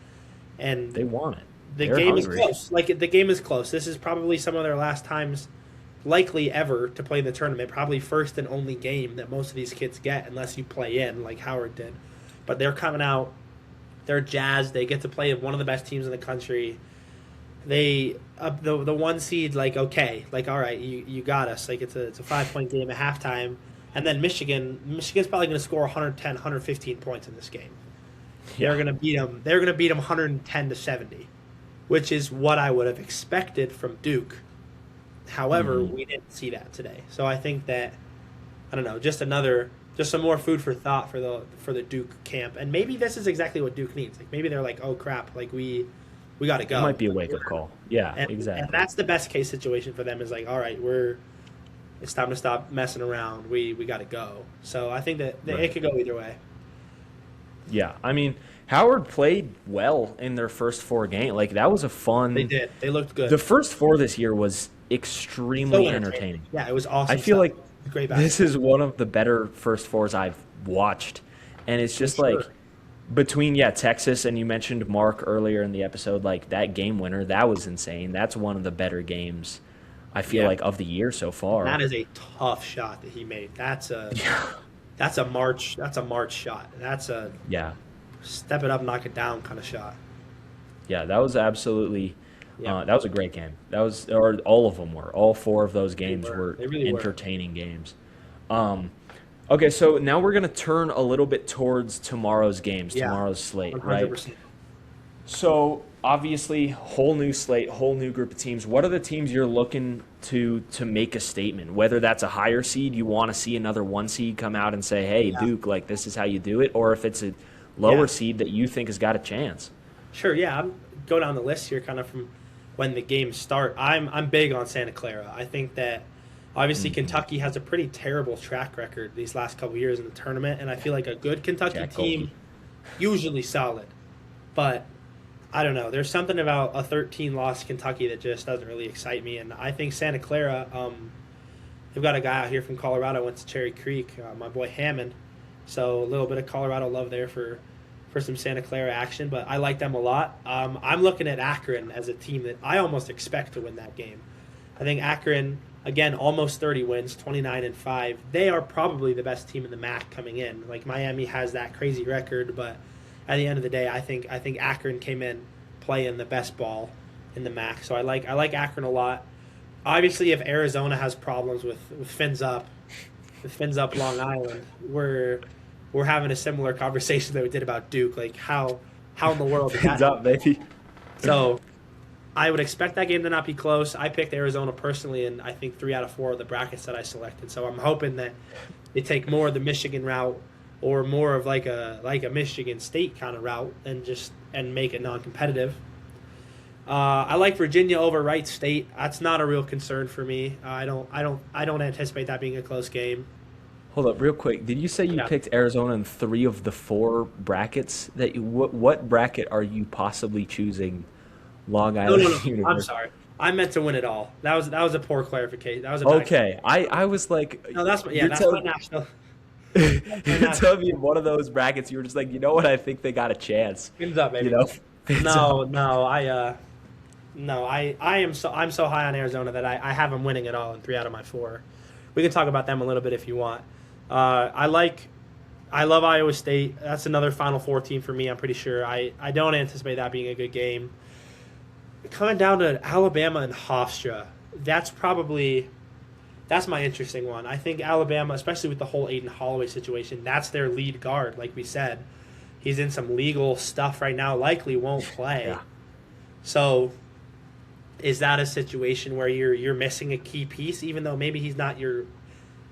and They want it. the They're game is hungry. close. Like the game is close. This is probably some of their last times, likely ever, to play in the tournament. Probably first and only game that most of these kids get, unless you play in like Howard did. But they're coming out. They're jazzed. They get to play one of the best teams in the country. They the one seed, like, okay, like, all right, you got us. Like it's a 5 point game at halftime, and then Michigan's probably going to score 110, 115 points in this game. They're Yeah. going to beat them. They're going to beat them 110-70, which is what I would have expected from Duke. However, Mhm. we didn't see that today. So I think that, I don't know, just some more food for thought for the Duke camp. And maybe this is exactly what Duke needs. Like maybe they're like, oh crap, like we got to It go. might be a wake up call. Yeah, And exactly. that's the best case situation for them, is like, all right, it's time to stop messing around. We got to go. So I think that Right. it could go either way. Yeah, I mean, Howard played well in their first four games. Like that was a fun. They did. They looked good. The first four this year was So extremely entertaining. Yeah, it was awesome. I feel stuff. like Great basketball. this is one of the better first fours I've watched, and it's just For like sure. between Texas, and you mentioned Mark earlier in the episode, like that game winner, that was insane. That's one of the better games I feel Yeah. like of the year so far. That is a tough shot that he made. That's a March shot. That's a Yeah, step it up, knock it down kind of shot. yeah, that was absolutely. Yeah. That was a great game. That was, or all of them were. All four of those games were. were They really were. entertaining games. Okay, so now we're gonna turn a little bit towards tomorrow's games, Yeah. tomorrow's slate, 100%. right? So obviously, whole new slate, whole new group of teams. What are the teams you're looking to make a statement? Whether that's a higher seed, you want to see another one seed come out and say, "Hey, Yeah. Duke, like this is how you do it," or if it's a lower Yeah. seed that you think has got a chance. Sure, yeah. I'm go down the list here, kind of from when the games start. I'm big on Santa Clara. I think that obviously Kentucky has a pretty terrible track record these last couple years in the tournament, and I feel like a good Kentucky Jack team, Golke. usually solid, but I don't know. There's something about a 13-loss Kentucky that just doesn't really excite me, and I think Santa Clara. They've got a guy out here from Colorado, went to Cherry Creek, my boy Hammond. So a little bit of Colorado love there for some Santa Clara action, but I like them a lot. I'm looking at Akron as a team that I almost expect to win that game. I think Akron, again, almost 30 wins, 29-5. They are probably the best team in the MAC coming in. Like Miami has that crazy record, but at the end of the day, I think Akron came in playing the best ball in the MAC. So I like Akron a lot. Obviously, if Arizona has problems with Fins Up, Long Island, we're having a similar conversation that we did about Duke. Like how in the world did that Heads up, baby. So I would expect that game to not be close. I picked Arizona personally, and I think 3 out of 4 of the brackets that I selected. So I'm hoping that they take more of the Michigan route, or more of like a Michigan State kind of route, and make it non-competitive. I like Virginia over Wright State. That's not a real concern for me. I don't anticipate that being a close game. Hold up, real quick. Did you say you Yeah. picked Arizona in 3 of the 4 brackets? What bracket are you possibly choosing? Long No, Island no, no. I'm University. sorry. I meant to win it all. That was a poor clarification. That was a bad Okay, I was like, No, that's my you're national. you're telling me in one of those brackets you were just like, you know what? I think they got a chance. Fins up, baby. You know? I'm so high on Arizona that I have them winning it all in 3 out of my 4. We can talk about them a little bit if you want. I love Iowa State. That's another Final Four team for me. I'm pretty sure. I don't anticipate that being a good game. Coming down to Alabama and Hofstra, that's That's my interesting one. I think Alabama, especially with the whole Aiden Holloway situation, that's their lead guard. Like we said, he's in some legal stuff right now. Likely won't play. Yeah. So, is that a situation where you're missing a key piece, even though maybe he's not your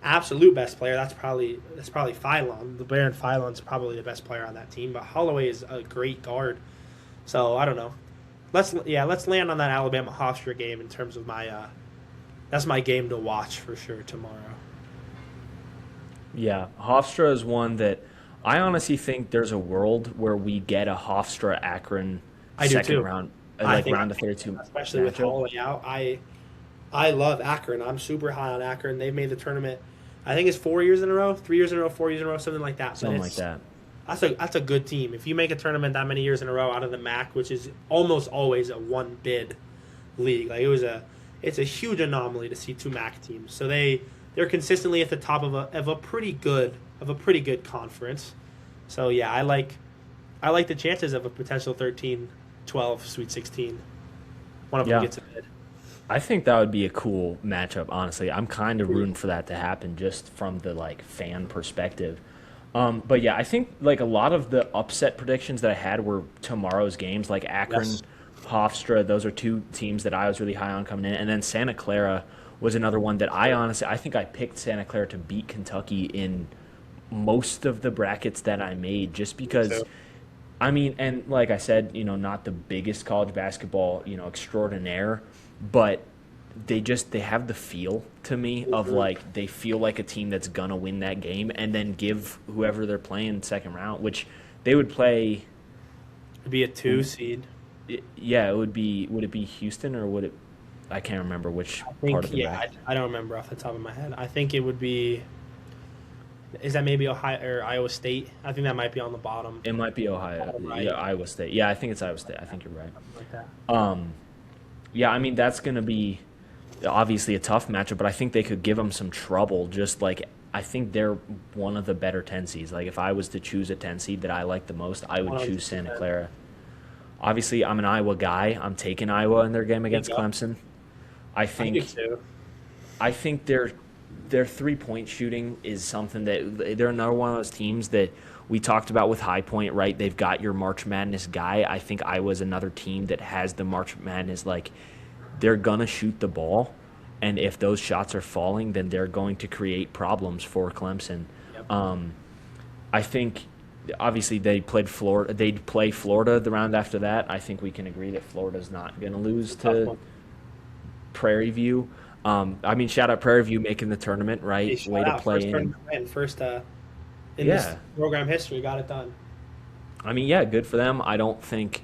absolute best player? That's probably Phylon. The Baron Phylon's probably the best player on that team, but Holloway is a great guard. So I don't know. Let's land on that Alabama Hofstra game in terms of my that's my game to watch for sure tomorrow. Yeah, Hofstra is one that I honestly think there's a world where we get a Hofstra Akron I do second too. round, I like think, round of 32 especially with matchup. Holloway out, I love Akron. I'm super high on Akron. They've made the tournament. I think it's 4 years in a row, 3 years in a row, 4 years in a row, something like that. But Something like that. That's a good team. If you make a tournament that many years in a row out of the MAC, which is almost always a one bid league, like it's a huge anomaly to see two MAC teams. So they're consistently at the top of a pretty good conference. So yeah, I like the chances of a potential 13-12 Sweet 16. One of them gets a bid. I think that would be a cool matchup, honestly. I'm kind of rooting for that to happen just from the like fan perspective. But yeah, I think like a lot of the upset predictions that I had were tomorrow's games, like Akron, Yes. Hofstra. Those are two teams that I was really high on coming in, and then Santa Clara was another one that I think I picked Santa Clara to beat Kentucky in most of the brackets that I made, just because. So, I mean, and like I said, not the biggest college basketball, extraordinaire, but they have the feel to me of like they feel like a team that's gonna win that game and then give whoever they're playing second round, which they would play. it'd be a 2 seed. Yeah, it would be. Would it be Houston or would it? I can't remember which I think part of the yeah, bracket. I don't remember off the top of my head. I think it would be. Is that maybe Ohio or Iowa State? I think that might be on the bottom. It might be Ohio. Right. Yeah, Iowa State. Yeah, I think it's Iowa State. I think you're right. Something like that. Yeah, I mean that's going to be obviously a tough matchup, but I think they could give them some trouble. Just like I think they're one of the better 10 seeds. Like if I was to choose a 10 seed that I like the most, I would choose Santa 100%. Clara. Obviously, I'm an Iowa guy. I'm taking Iowa in their game against you go. Clemson. I I do think too. their 3-point shooting is something that they're another one of those teams that we talked about with High Point, right? They've got your March Madness guy. I think Iowa's another team that has the March Madness, like they're gonna shoot the ball, and if those shots are falling, then they're going to create problems for Clemson. Yep. I think obviously they played Florida. They'd play Florida the round after that. I think we can agree that Florida's not going to lose Tough to one. Prairie View. I mean, shout out Prairie View making the tournament, right? Hey, shout Way to out. play First in. tournament win. First in Yeah. this program history, got it done. I mean, yeah, good for them. I don't think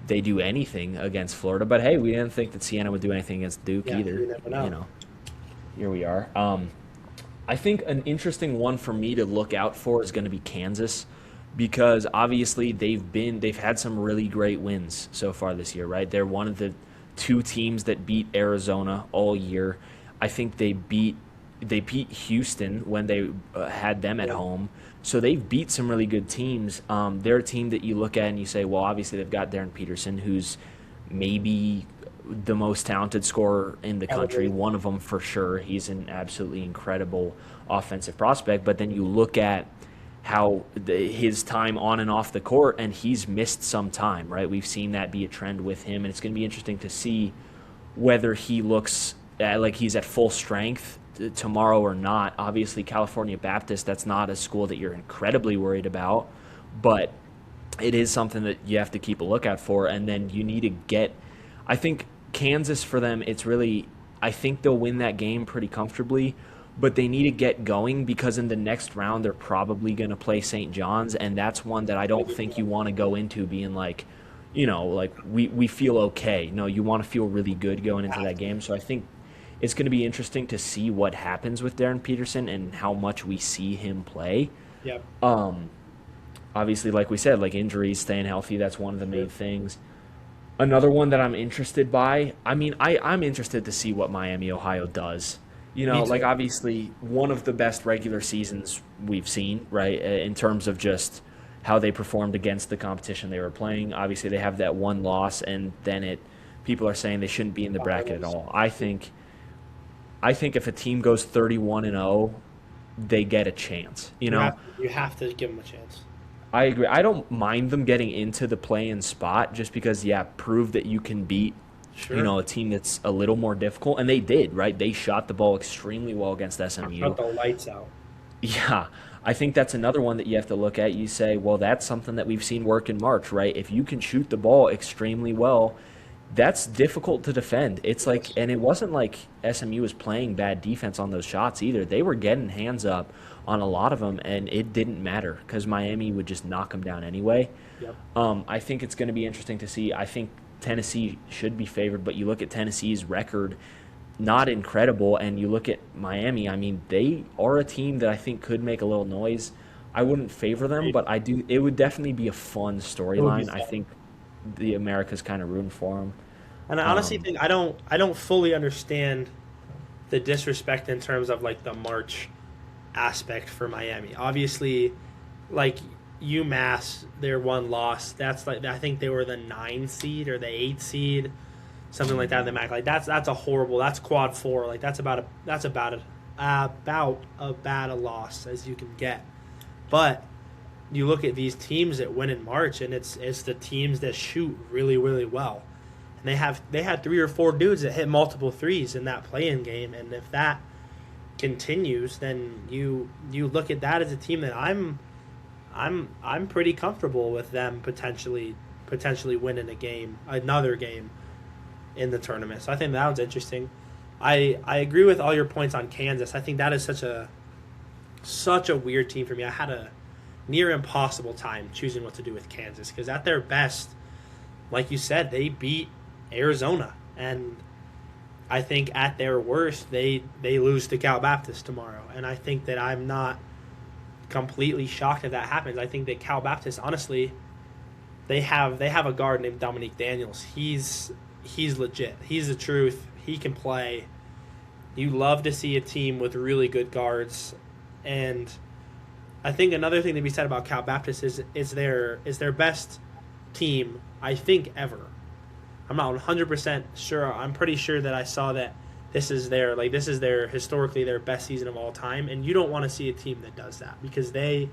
they do anything against Florida, but hey, we didn't think that Siena would do anything against Duke Yeah, either. you never know. Here we are. I think an interesting one for me to look out for is going to be Kansas, because obviously they've had some really great wins so far this year, right? They're one of the two teams that beat Arizona all year. I think they beat Houston when they had them at home. So they've beat some really good teams. They're a team that you look at and you say, well, obviously they've got Darren Peterson, who's maybe the most talented scorer in the country. Probably. One of them for sure. He's an absolutely incredible offensive prospect. But then you look at how his time on and off the court, and he's missed some time, right? We've seen that be a trend with him, and it's going to be interesting to see whether he looks like he's at full strength tomorrow or not. Obviously, California Baptist, that's not a school that you're incredibly worried about, but it is something that you have to keep a lookout for. And then you need to get, I think Kansas for them, it's really, I think they'll win that game pretty comfortably, but they need to get going because in the next round they're probably going to play St. John's, and that's one that I don't think you want to go into being like, like we feel okay. No, you want to feel really good going into that game. So I think it's going to be interesting to see what happens with Darren Peterson and how much we see him play. Yep. Obviously, like we said, like injuries, staying healthy, that's one of the main things. Another one that I'm interested by, I mean, I'm interested to see what Miami, Ohio does. Me too. Like obviously one of the best regular seasons we've seen, right, in terms of just how they performed against the competition they were playing. Obviously, they have that one loss, and then people are saying they shouldn't be in the bracket at all. I think I think if a team goes 31-0, they get a chance. You know, You have to give them a chance. I agree. I don't mind them getting into the play-in spot just because, yeah, prove that you can beat, Sure. a team that's a little more difficult, and they did, right? They shot the ball extremely well against Shut SMU. the lights out. Yeah, I think that's another one that you have to look at. You say, well, that's something that we've seen work in March, right? If you can shoot the ball extremely well, that's difficult to defend. It's like, Yes. and it wasn't like SMU was playing bad defense on those shots either. They were getting hands up on a lot of them, and it didn't matter because Miami would just knock them down anyway. Yep. I think it's going to be interesting to see. I think Tennessee should be favored, but you look at Tennessee's record, not incredible, and you look at Miami. I mean, they are a team that I think could make a little noise. I wouldn't favor them, but I do. It would definitely be a fun It would be storyline. I fun. think the America's kind of rooting for them. And I honestly Um, think I don't fully understand the disrespect in terms of like the March aspect for Miami. Obviously, like UMass, their one loss. That's like I think they were the 9 seed or the 8 seed, something like that in the MAC. Like that's a horrible. That's quad 4. Like that's about a bad a loss as you can get. But you look at these teams that win in March, and it's the teams that shoot really really well. And they had 3 or 4 dudes that hit multiple threes in that play-in game, and if that continues, then you look at that as a team that I'm pretty comfortable with them potentially winning another game in the tournament. So I think that was interesting. I agree with all your points on Kansas. I think that is such a weird team for me. I had a near impossible time choosing what to do with Kansas because at their best, like you said, they beat Arizona, and I think at their worst they lose to Cal Baptist tomorrow. And I think that I'm not completely shocked if that happens. I think that Cal Baptist, honestly, they have a guard named Dominique Daniels. He's legit. He's the truth. He can play. You love to see a team with really good guards, and I think another thing to be said about Cal Baptist is their best team I think ever. I'm not 100% sure. I'm pretty sure that I saw that this is their historically their best season of all time, and you don't want to see a team that does that because they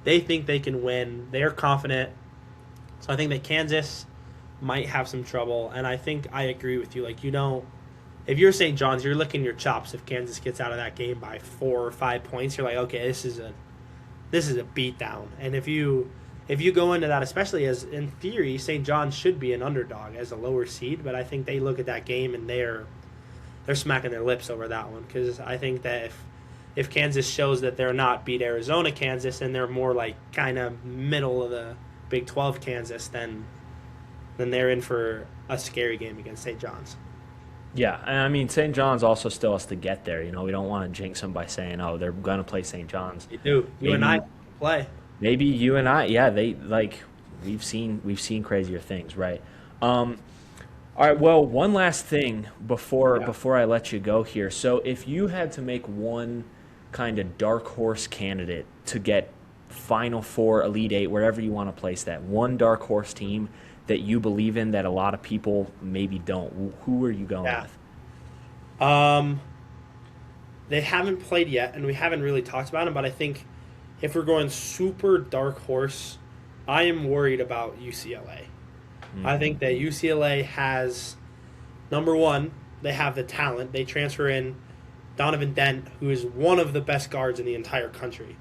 think they can win. They're confident. So I think that Kansas might have some trouble, and I think I agree with you. Like, you don't, if you're St. John's, you're licking your chops if Kansas gets out of that game by 4 or 5 points. You're like, okay, this is a beatdown. And if you go into that, especially as in theory, St. John's should be an underdog as a lower seed, but I think they look at that game and they're smacking their lips over that one because I think that if Kansas shows that they're not beat Arizona Kansas and they're more like kind of middle of the Big 12 Kansas, then they're in for a scary game against St. John's. yeah, and I mean St. John's also still has to get there. We don't want to jinx them by saying, "Oh, they're gonna play St. John's." You do. You and I Maybe play. Maybe you and I, yeah, they like we've seen crazier things, right? All right, well, one last thing before Yeah. before I let you go here. So, if you had to make one kind of dark horse candidate to get Final Four, Elite Eight, wherever you want to place that, one dark horse team that you believe in that a lot of people maybe don't, who are you going Yeah. with? Um, they haven't played yet, and we haven't really talked about them. But I think if we're going super dark horse, I am worried about UCLA. I think that UCLA has, number one, they have the talent. They transfer in Donovan Dent, who is one of the best guards in the entire country.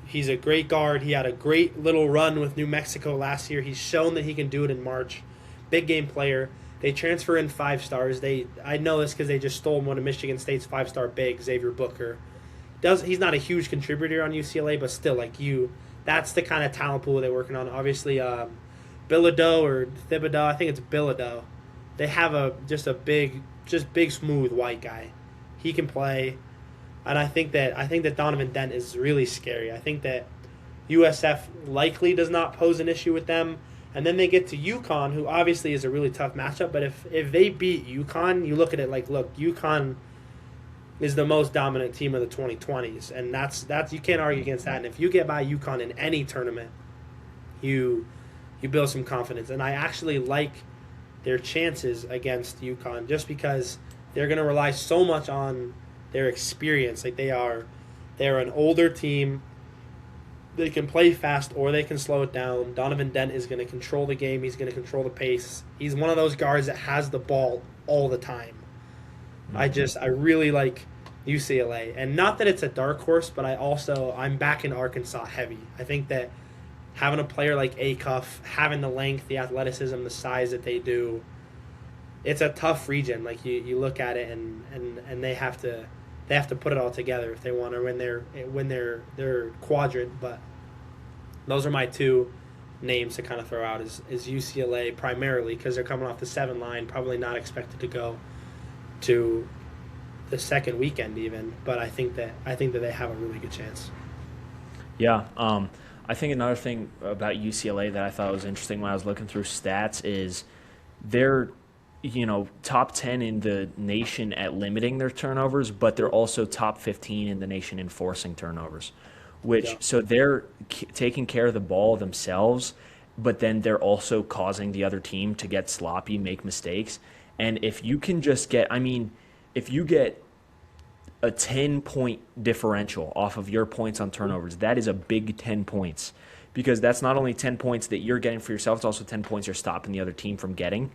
He's a great guard. He had a great little run with New Mexico last year. He's shown that he can do it in March. Big game player. They transfer in 5 stars. I know this because they just stole one of Michigan State's 5-star big, Xavier Booker. He's not a huge contributor on UCLA, but still, that's the kind of talent pool they're working on. Obviously, Bilodeau or Thibodeau, I think it's Bilodeau. They have just big smooth white guy. He can play, and I think that Donovan Dent is really scary. I think that USF likely does not pose an issue with them, and then they get to UConn, who obviously is a really tough matchup. But if they beat UConn, you look at it like, look, UConn is the most dominant team of the 2020s, and that's you can't argue against that. And if you get by UConn in any tournament, you build some confidence. And I actually like their chances against UConn just because they're going to rely so much on their experience. Like they're an older team. They can play fast or they can slow it down. Donovan Dent is going to control the game. He's going to control the pace. He's one of those guards that has the ball all the time. I really like UCLA, and not that it's a dark horse, but I'm back in Arkansas heavy. I think that having a player like Acuff, having the length, the athleticism, the size that they do, it's a tough region. Like you look at it and they have to put it all together if they want to win their quadrant. But those are my two names to kind of throw out is UCLA primarily because they're coming off the 7 line, probably not expected to go to the second weekend even. But I think that they have a really good chance. Yeah. I think another thing about UCLA that I thought was interesting when I was looking through stats is they're, top 10 in the nation at limiting their turnovers, but they're also top 15 in the nation in forcing turnovers, Yeah, so they're taking care of the ball themselves, but then they're also causing the other team to get sloppy, make mistakes. And if you can just if you get a 10-point differential off of your points on turnovers, that is a big 10 points because that's not only 10 points that you're getting for yourself, it's also 10 points you're stopping the other team from getting.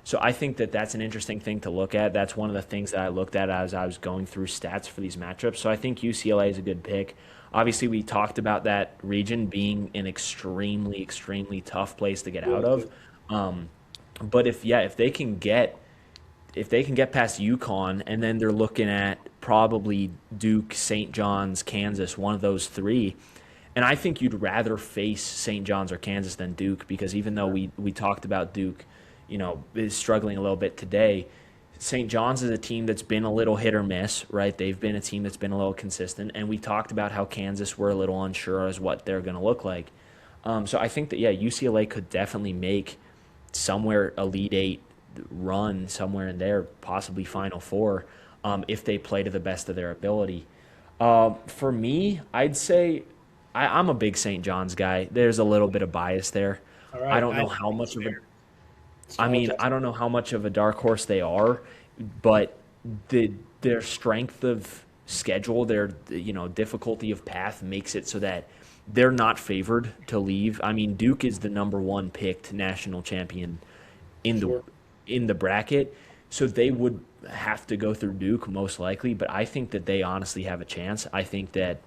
So I think that that's an interesting thing to look at. That's one of the things that I looked at as I was going through stats for these matchups. So I think UCLA is a good pick. Obviously, we talked about that region being an extremely, extremely tough place to get out of. Um, but if they can get past UConn, and then they're looking at probably Duke, St. John's, Kansas, one of those three. And I think you'd rather face St. John's or Kansas than Duke because even though we talked about Duke, is struggling a little bit today, St. John's is a team that's been a little hit or miss, right? They've been a team that's been a little consistent, and we talked about how Kansas were a little unsure as what they're going to look like. So I think that UCLA could definitely make somewhere Elite Eight run somewhere in there, possibly Final Four, if they play to the best of their ability. For me, I'd say I'm a big St. John's guy. There's a little bit of bias there. all I right. don't know how much of a Small I adjustment. don't know how much of a dark horse they are, but their strength of schedule, their difficulty of path makes it so that they're not favored to leave. I mean, Duke is the number one picked national champion in the Sure. bracket, so they would have to go through Duke most likely. But I think that they honestly have a chance. I think that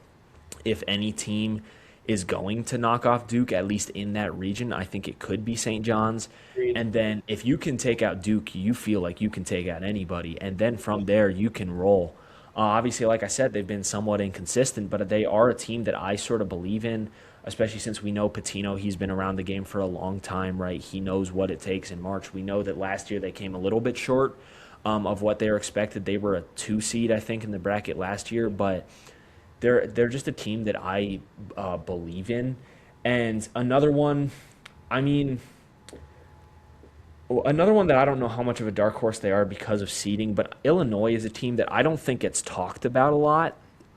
if any team is going to knock off Duke, at least in that region, I think it could be St. John's. Agreed. And then if you can take out Duke, you feel like you can take out anybody. And then from there, you can roll. Obviously, like I said, they've been somewhat inconsistent, but they are a team that I sort of believe in, especially since we know Patino. He's been around the game for a long time, right? He knows what it takes in March. We know that last year they came a little bit short of what they were expected. They were a 2 seed, I think, in the bracket last year, but they're just a team that I believe in. And I mean, another one that I don't know how much of a dark horse they are because of seeding, but Illinois is a team that I don't think gets talked about a lot.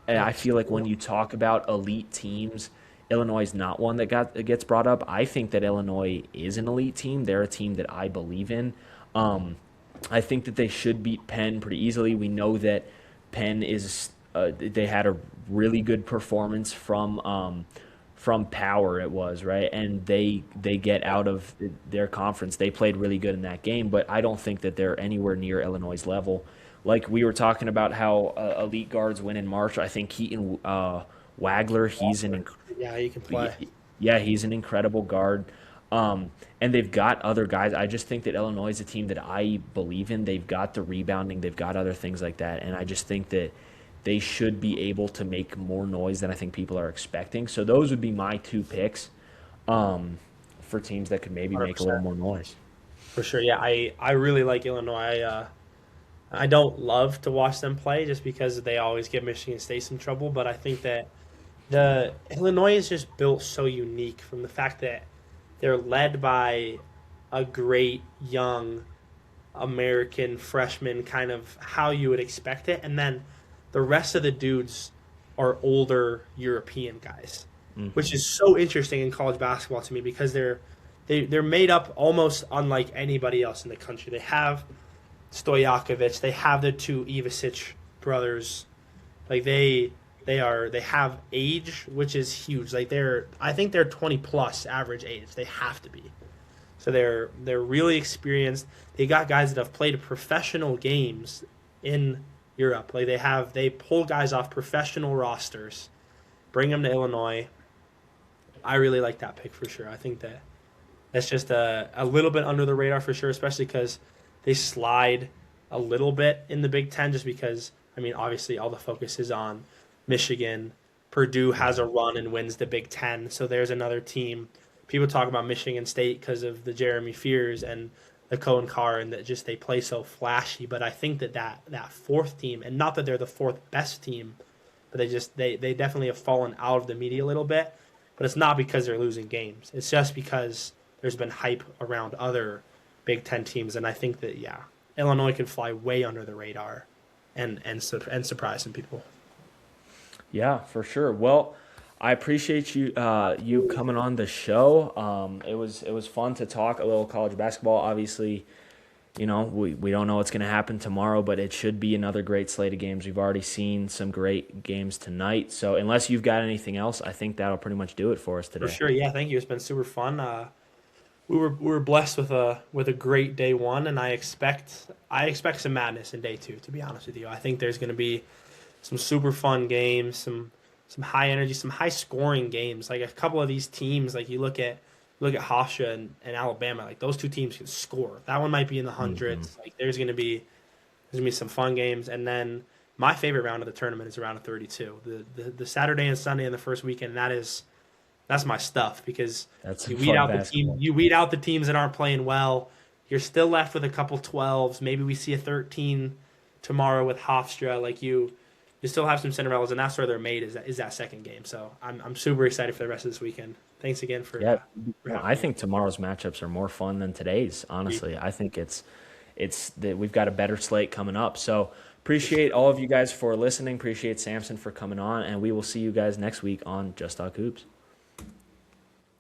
And I feel like when you talk about elite teams, Illinois is not one that gets brought up. I think that Illinois is an elite team. They're a team that I believe in. Um, I think that they should beat Penn pretty easily. We know that Penn is they had a really good performance from Power it was right, and they get out of their conference. They played really good in that game, but I don't think that they're anywhere near Illinois' level. Like we were talking about how elite guards win in March. I think Keaton Wagler, Yeah, you can play. yeah, he's an incredible guard. And they've got other guys. I just think that Illinois is a team that I believe in. They've got the rebounding, they've got other things like that, and I just think that they should be able to make more noise than I think people are expecting. So those would be my two picks for teams that could maybe make a little 100%. more noise. For sure. Yeah, I really like Illinois. I don't love to watch them play just because they always give Michigan State some trouble, but I think that the Illinois is just built so unique from the fact that they're led by a great young American freshman, kind of how you would expect it, and then the rest of the dudes are older European guys, which is so interesting in college basketball to me because they're made up almost unlike anybody else in the country. They have Stojakovic. They have the two Ivasic brothers. Like they have age, which is huge. Like I think they're 20 plus average age. They have to be. So they're really experienced. They got guys that have played professional games in Europe. Like they pull guys off professional rosters, bring them to Illinois. I really like that pick for sure. I think that's just a little bit under the radar for sure, especially because they slide a little bit in the Big Ten just because, I mean, obviously all the focus is on Michigan. Purdue has a run and wins the Big Ten, so there's another team. People talk about Michigan State because of the Jeremy Fears and the Cohen Carr and that just they play so flashy. But I think that fourth team, and not that they're the fourth best team, but they definitely have fallen out of the media a little bit. But it's not because they're losing games. It's just because there's been hype around other Big Ten teams, and I think that Illinois can fly way under the radar, and surprise some people. Yeah, for sure. Well, I appreciate you coming on the show. It was fun to talk a little college basketball. Obviously, we don't know what's going to happen tomorrow, but it should be another great slate of games. We've already seen some great games tonight. So unless you've got anything else, I think that'll pretty much do it for us today. For sure, yeah. Thank you. It's been super fun. We were blessed with a great day one, and I expect some madness in day two. To be honest with you, I think there's going to be some super fun games, some high energy, some high scoring games. Like a couple of these teams, like you look at Hofstra and Alabama, like those two teams can score. That one might be in the hundreds. Like there's gonna be some fun games. And then my favorite round of the tournament is around of 32. The Saturday and Sunday in the first weekend, that's my stuff because you weed out the teams that aren't playing well. You're still left with a couple 12s. Maybe we see a 13 tomorrow with Hofstra. Like you still have some Cinderellas, and that's where they're made is that second game. So I'm super excited for the rest of this weekend. Thanks again for I think tomorrow's matchups are more fun than today's. Honestly, I think it's that we've got a better slate coming up. So appreciate all of you guys for listening. Appreciate Samson for coming on, and we will see you guys next week on Just Talk Hoops.